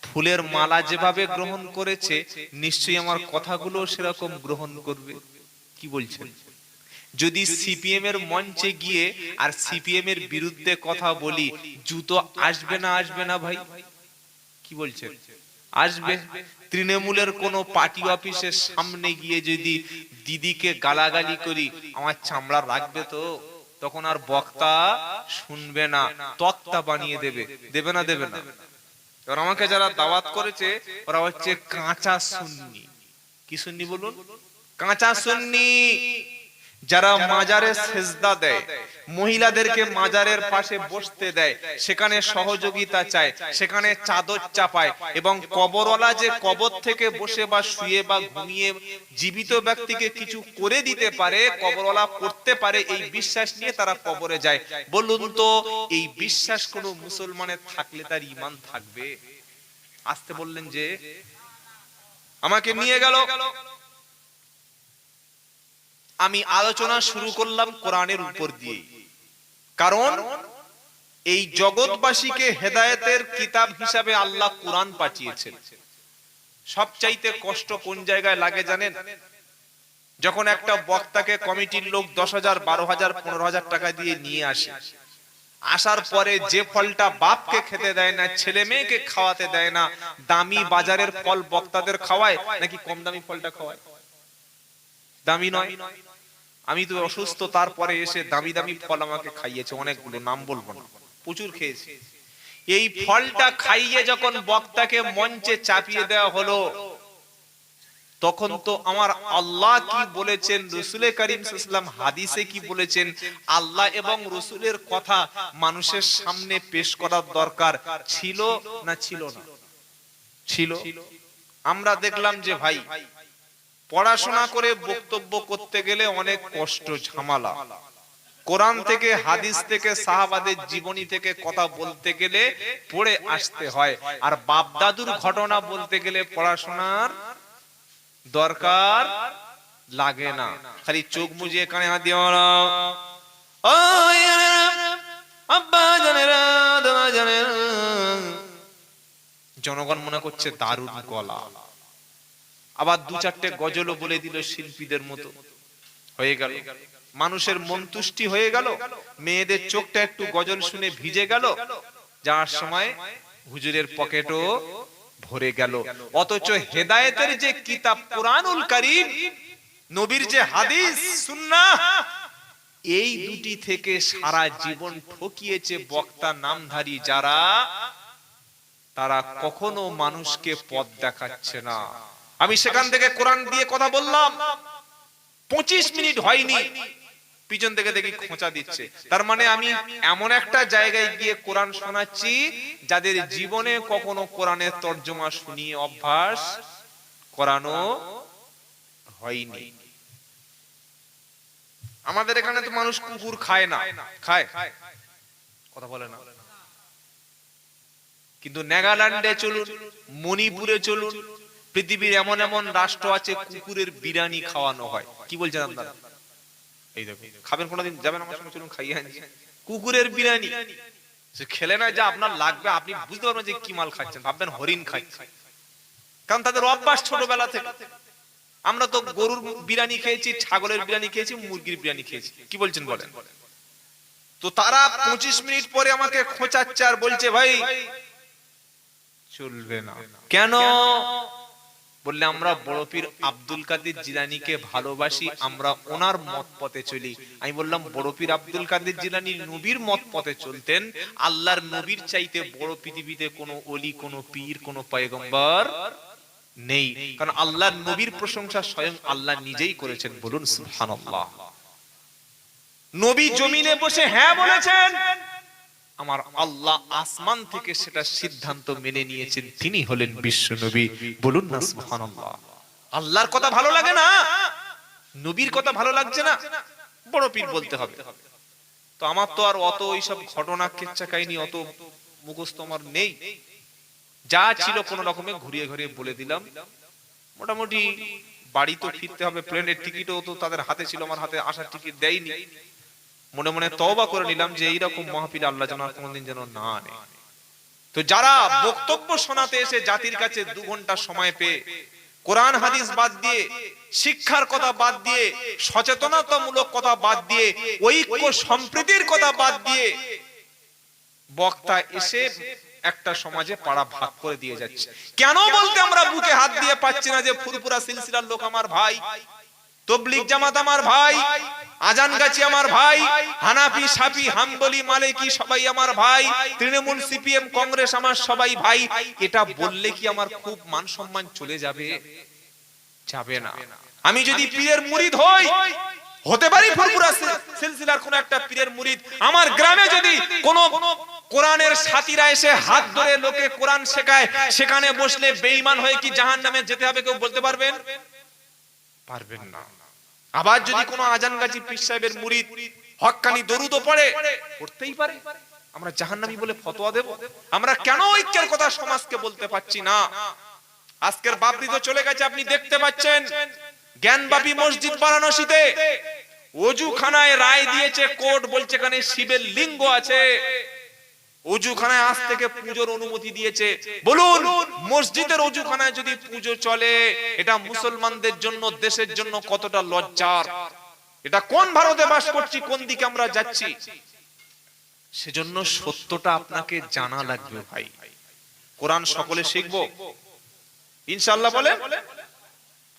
ফুলের মালা যেভাবে গ্রহণ করেছে, নিশ্চয়ই আমার কথাগুলো সেরকম গ্রহণ করবে। কি বলছেন? যদি সিপিএম এর মঞ্চে গিয়ে আর সিপিএম এর বিরুদ্ধে কথা বলি, জুতো আসবে না? আসবে না ভাই? কি বলছেন? আসবে। তৃণমূলের কোন পার্টি অফিসের সামনে গিয়ে যদি দিদিকে গালাগালি করি, আমার চামড়া রাখবে তো? তখন আর বক্তা শুনবে না, তক্তা বানিয়ে দেবে। দেবে না? দেবে না? এবার আমাকে যারা দাওয়াত করেছে ওরা হচ্ছে কাঁচা সুন্নি। কি সুন্নি বলুন? কাঁচা সুন্নি। যারা মাজারে সেজদা দেয়, মহিলাদেরকে মাজারের পাশে বসতে দেয়, সেখানে সহযোগিতা চায়, সেখানে চাদর চাপায়, এবং কবরওয়ালা যে কবর থেকে বসে বা শুয়ে বা ঘুমিয়ে জীবিত ব্যক্তিকে কিছু করে দিতে পারে, কবরওয়ালা করতে পারে, এই বিশ্বাস নিয়ে তারা কবরে যায়। বলুন তো, এই বিশ্বাস কোন মুসলমানের থাকলে তার ঈমান থাকবে? আসতে বললেন যে আমাকে নিয়ে গেল। আমি আলোচনা শুরু করলাম কোরআনের উপর দিয়ে, কারণ এই জগৎবাসীকে হেদায়েতের কিতাব হিসাবে আল্লাহ কোরআন পাঠিয়েছেন। সবচাইতে কষ্ট কোন জায়গায় লাগে জানেন? যখন একটা বক্তাকে কমিটির লোক 10,000, 12,000, 15,000 টাকা দিয়ে নিয়ে আসে, আসার পরে যে ফলটা বাপকে খেতে দেয় না, ছেলে মেয়েকে খাওয়াতে দেয় না, দামি বাজারের ফল বক্তাদের খাওয়ায়, নাকি কম দামি ফলটা খাওয়ায়? দামি নয়। আমি তো অসুস্থ, তারপরে এসে দামি দামি ফল আমাকে খাইয়েছে, অনেকগুলো, নাম বলবো না, প্রচুর খেয়েছি। এই ফলটা খাইয়ে যখন বক্তাকে মঞ্চে চাপিয়ে দেওয়া হলো, তখন তো আমার আল্লাহ কি বলেছেন, রাসূল করিম সাল্লাল্লাহু আলাইহি ওয়াসাল্লাম হাদিসে কি বলেছেন, আল্লাহ এবং রাসূলের কথা মানুষের সামনে পেশ করার দরকার ছিল না ছিল না? ছিল। আমরা দেখলাম যে ভাই, পড়াশোনা করে বক্তব্য করতে গেলে অনেক কষ্ট, ঝামেলা। কোরআন থেকে, হাদিস থেকে, সাহাবাদের জীবনী থেকে কথা বলতে গেলে পড়ে আসতে হয়। আর বাপ দাদুর ঘটনা বলতে গেলে পড়াশোনার দরকার লাগে না, খালি চোখ মুজিয়ে কানে হাত দিয়ে আব্বা জানেরা, দাদা জানেরা। জনগণ মনে করছে দারুণ গলা, আবার দু চারটে গজলও বলে দিল শিল্পীদের মতো, হয়ে গেল। মানুষের মন তুষ্টি হয়ে গেল, মেয়েদের চোখটা একটু গজল শুনে ভিজে গেল, যাওয়ার সময় হুজুরের পকেটও ভরে গেল। অথচ হেদায়েতের যে কিতাব কুরআনুল কারীম, নবীর যে হাদিস সুন্নাহ, এই দুটি থেকে সারা জীবন ঠকিয়েছে বক্তা নামধারী যারা, তারা কখনো মানুষকে পথ দেখাচ্ছে না। আমি সেখান থেকে কোরআন দিয়ে কথা বললাম, 25 মিনিট হয়নি, পিছন থেকে দেখি খোঁচা দিচ্ছে। তার মানে আমি এমন একটা জায়গায় গিয়ে কোরআন শোনাচ্ছি যাদের জীবনে কখনো কোরআনের তর্জমা শুনিয়ে অভ্যাস করানো হয়নি। আমাদের এখানে তো মানুষ কুকুর খায় না, খায়? কথা বলে না। কিন্তু নাগাল্যান্ডে চলুন, মণিপুরে চলুন, পৃথিবীর এমন এমন রাষ্ট্র আছে কুকুরের বিরিয়ানি খাওয়ানো হয়। কি বলছেন আপনারা? এই দেখো, খাবেন কোনদিন? যাবেন আমার সঙ্গে, চলুন খাইয়ে আনি কুকুরের বিরিয়ানি। সে খেলে না যা আপনার লাগবে, আপনি বুঝতে পারবেন যে কি মাল খাচ্ছেন, ভাববেন হরিণ খাচ্ছেন, কারণ তাদের অভ্যাস ছোটবেলা থেকে। আমরা তো গরুর বিরিয়ানি খেয়েছি, ছাগলের বিরিয়ানি খেয়েছি, মুরগির বিরিয়ানি খেয়েছি। কি বলছেন বলেন? তো তারা 25 মিনিট পরে আমাকে খোঁচাচ্ছে আর বলছে ভাই চলবে না। কেন? বললে আমরা বড় পীর আব্দুল কাদের জিলানীকে ভালোবাসি, আমরা ওনার মত পথে চলি। আমি বললাম বড় পীর আব্দুল কাদের জিলানী নবীর মত পথে চলতেন, আল্লাহর নবীর চাইতে বড় পৃথিবীতে কোনো ওলি, কোনো পীর, কোনো পয়গম্বর নেই। কারণ আল্লাহর নবীর প্রশংসা স্বয়ং আল্লাহ নিজেই করেছেন, বলুন সুবহানাল্লাহ। নবী জমিনে বসে হ্যাঁ বলেছেন, আমার আল্লাহ আসমান থেকে সেটা সিদ্ধান্ত মেনে নিয়েছেন, তিনি হলেন বিশ্ব নবী, বলুন না সুবহানাল্লাহ। আল্লাহর কথা ভালো লাগে না, নবীর কথা ভালো লাগছে না, বড় পীর বলতে হবে। তো আমার তো আর অত ওইসব ঘটনা, কিচ্ছা কাহিনী অত মুখস্থ আমার নেই। যা ছিল কোন রকমে ঘুরিয়ে ঘুরিয়ে বলে দিলাম। মোটামুটি বাড়ি তো ফিরতে হবে, প্লেনের টিকিটও তো তাদের হাতে ছিল, আমার হাতে আসার টিকিট দেয়নি। মনে মনে তওবা করে নিলাম যে এইরকম মাহফিল আল্লাহ যেন আর কোনোদিন যেন না আনে। তো যারা বক্তব্য শোনাতে এসে জাতির কাছে 2 ঘন্টা সময় পেয়ে, কোরআন হাদিস বাদ দিয়ে, শিক্ষার কথা বাদ দিয়ে, সচেতনতামূলক কথা বাদ দিয়ে, ঐক্য সম্প্রীতির কথা বাদ দিয়ে, বক্তা এসে একটা সমাজে পাড়া ভাগ করে দিয়ে যাচ্ছে। কেন বলতে আমরা বুকে হাত দিয়ে পাচ্ছি না যে ফুরফুরা সিলসিলার লোক আমার ভাই, তবলিগ জামাত আমার ভাই, আজান গাছি আমার ভাই, হানাফি, শাফি, হাম্বলি, মালিকি সবাই আমার ভাই, তৃণমূল, সিপিএম, কংগ্রেস আমার সবাই ভাই। এটা বললে কি আমার খুব মান সম্মান চলে যাবে? যাবে না। আমি যদি পীরের মুরিদ হই, হতে পারি ফুরফুরা সিলসিলার কোন একটা পীরের মুরিদ, আমার গ্রামে যদি কোন কোরআনের সাথীরা এসে হাত ধরে লোকে কোরআন শেখায়, সেখানে বসলে বেঈমান হয়ে কি জাহান্নামে যেতে হবে কেউ বলতে পারবেন? পারবেন না। আবার যদি কোনো আজান গাজী পীর সাহেবের মুরিদ হক্কানি দরুদও পড়ে, পড়তেই পারে, আমরা জাহান্নামী বলে ফতোয়া দেব? আমরা কেন ঐক্যের কথা সমাজকে বলতে পাচ্ছি না? আজকের বাবরি তো চলে গেছে, আপনি দেখতে পাচ্ছেন। জ্ঞানবাপী মসজিদ বারাণসীতে ওযুখানায় রায় দিয়েছে কোর্ট, বলছে এখানে শিবের লিঙ্গ আছে, ওযুখানায় আজ থেকে পূজোর অনুমতি দিয়েছে। বলুন, মসজিদের ওযুখানায় যদি পূজো চলে, এটা মুসলমানদের জন্য, দেশের জন্য কতটা লজ্জার। এটা কোন ভারতে বাস করছি, কোন দিকে আমরা যাচ্ছি? সেজন্য সত্যটা আপনাকে জানা লাগবে ভাই। কোরআন সকলে শিখবো ইনশাআল্লাহ, বলে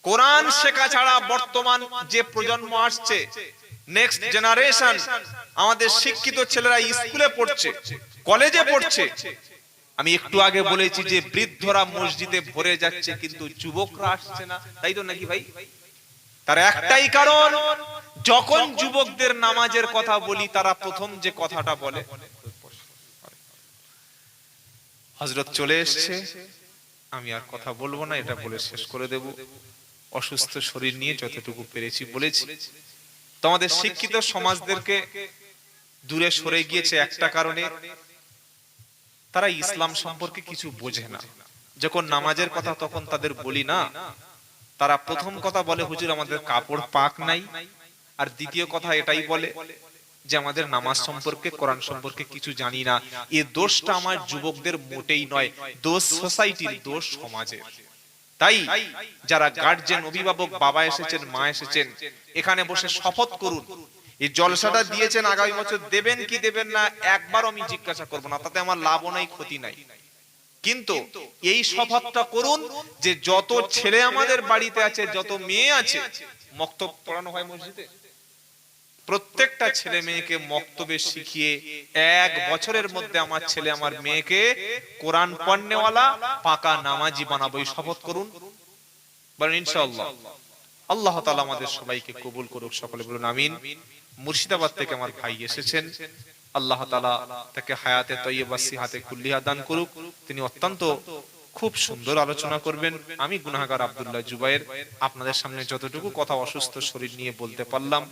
কোরআন শেখা ছাড়া বর্তমান যে প্রজন্ম আসছে, নেক্সট জেনারেশন, আমাদের শিক্ষিত ছেলেরা স্কুলে পড়ছে, কলেজে পড়ছে, আমি একটু আগে বলেছি যে বৃদ্ধরা মসজিদে ভরে যাচ্ছে কিন্তু যুবকরা আসছে না, তাই তো নাকি ভাই? তার একটাই কারণ, যখন যুবকদের নামাজের কথা বলি তারা প্রথম যে কথাটা বলে হযরত চলে এসেছে, আমি আর কথা বলবো না, এটা বলে শেষ করে দেব, অসুস্থ শরীর নিয়ে যতটুকু পেরেছি বলেছি। তোমাদের শিক্ষিত সমাজদেরকে দূরে সরে গিয়েছে একটা কারণে, তারা ইসলাম সম্পর্কে কিছু বোঝে না। যখন নামাজের কথা তখন তাদের বলি না, তারা প্রথম কথা বলে হুজুর আমাদের কাপড় পাক নাই, আর দ্বিতীয় কথা এটাই বলে যে আমাদের নামাজ সম্পর্কে, কোরআন সম্পর্কে কিছু জানি না। এই দোষটা আমার যুবকদের মোটেই নয়, দোষ সোসাইটির, দোষ সমাজের। তাই যারা গার্জিয়ান, অভিভাবক, বাবা এসেছেন, মা এসেছেন, এখানে বসে শপথ করুন, এই জলসাটা দিয়েছেন আগামী বছর দেবেন কি দেবেন না একবার আমি জিজ্ঞাসা করব না, তাতে আমার লাভও নাই ক্ষতি নাই, কিন্তু এই শপথটা করুন যে যত ছেলে আমাদের বাড়িতে আছে, যত মেয়ে আছে, মক্তব পড়ানো হয় মসজিদে, প্রত্যেকটা ছেলে মেয়েকে মক্তবে শিখিয়ে 1 বছরের মধ্যে আমার ছেলে আমার মেয়েকে কোরআন পড়নেওয়ালা পাকা নামাজি বানাবো, এই শপথ করুন, বলেন ইনশাআল্লাহ। আল্লাহ তাআলা আমাদের সবাইকে কবুল করুক, সকলে বলুন আমিন। মুর্শিদাবাদ থেকে আমার ভাই এসেছেন, আল্লাহ তাআলা তাকে হায়াতে তয়্যিবা সিহাতে কুল্লিহা দান করুক। তিনি অত্যন্ত খুব সুন্দর আলোচনা করবেন। আমি গুনাহগার আব্দুল্লাহ জুবায়ের আপনাদের সামনে যতটুকু কথা অসুস্থ শরীর নিয়ে বলতে পারলাম,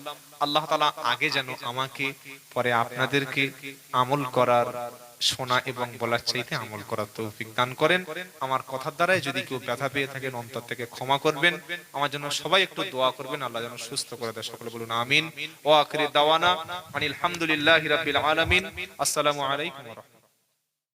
আল্লাহ তাআলা আগে যেন আমাকে, পরে আপনাদেরকে আমল করার, শোনা এবং বলার চাইতে আমল করার তৌফিক দান করেন। আমার কথার দ্বারাই যদি কেউ ব্যথা পেয়ে থাকেন অন্তর থেকে ক্ষমা করবেন। আমার জন্য সবাই একটু দোয়া করবেন, আল্লাহ যেন সুস্থ করে দেয়, সকলে বলুন আমিন। ওয়া আখিরি দাওয়ানা আনিল হামদুলিল্লাহি রাব্বিল আলামিন। আসসালামু আলাইকুম ওয়া রাহমাতুল্লাহ।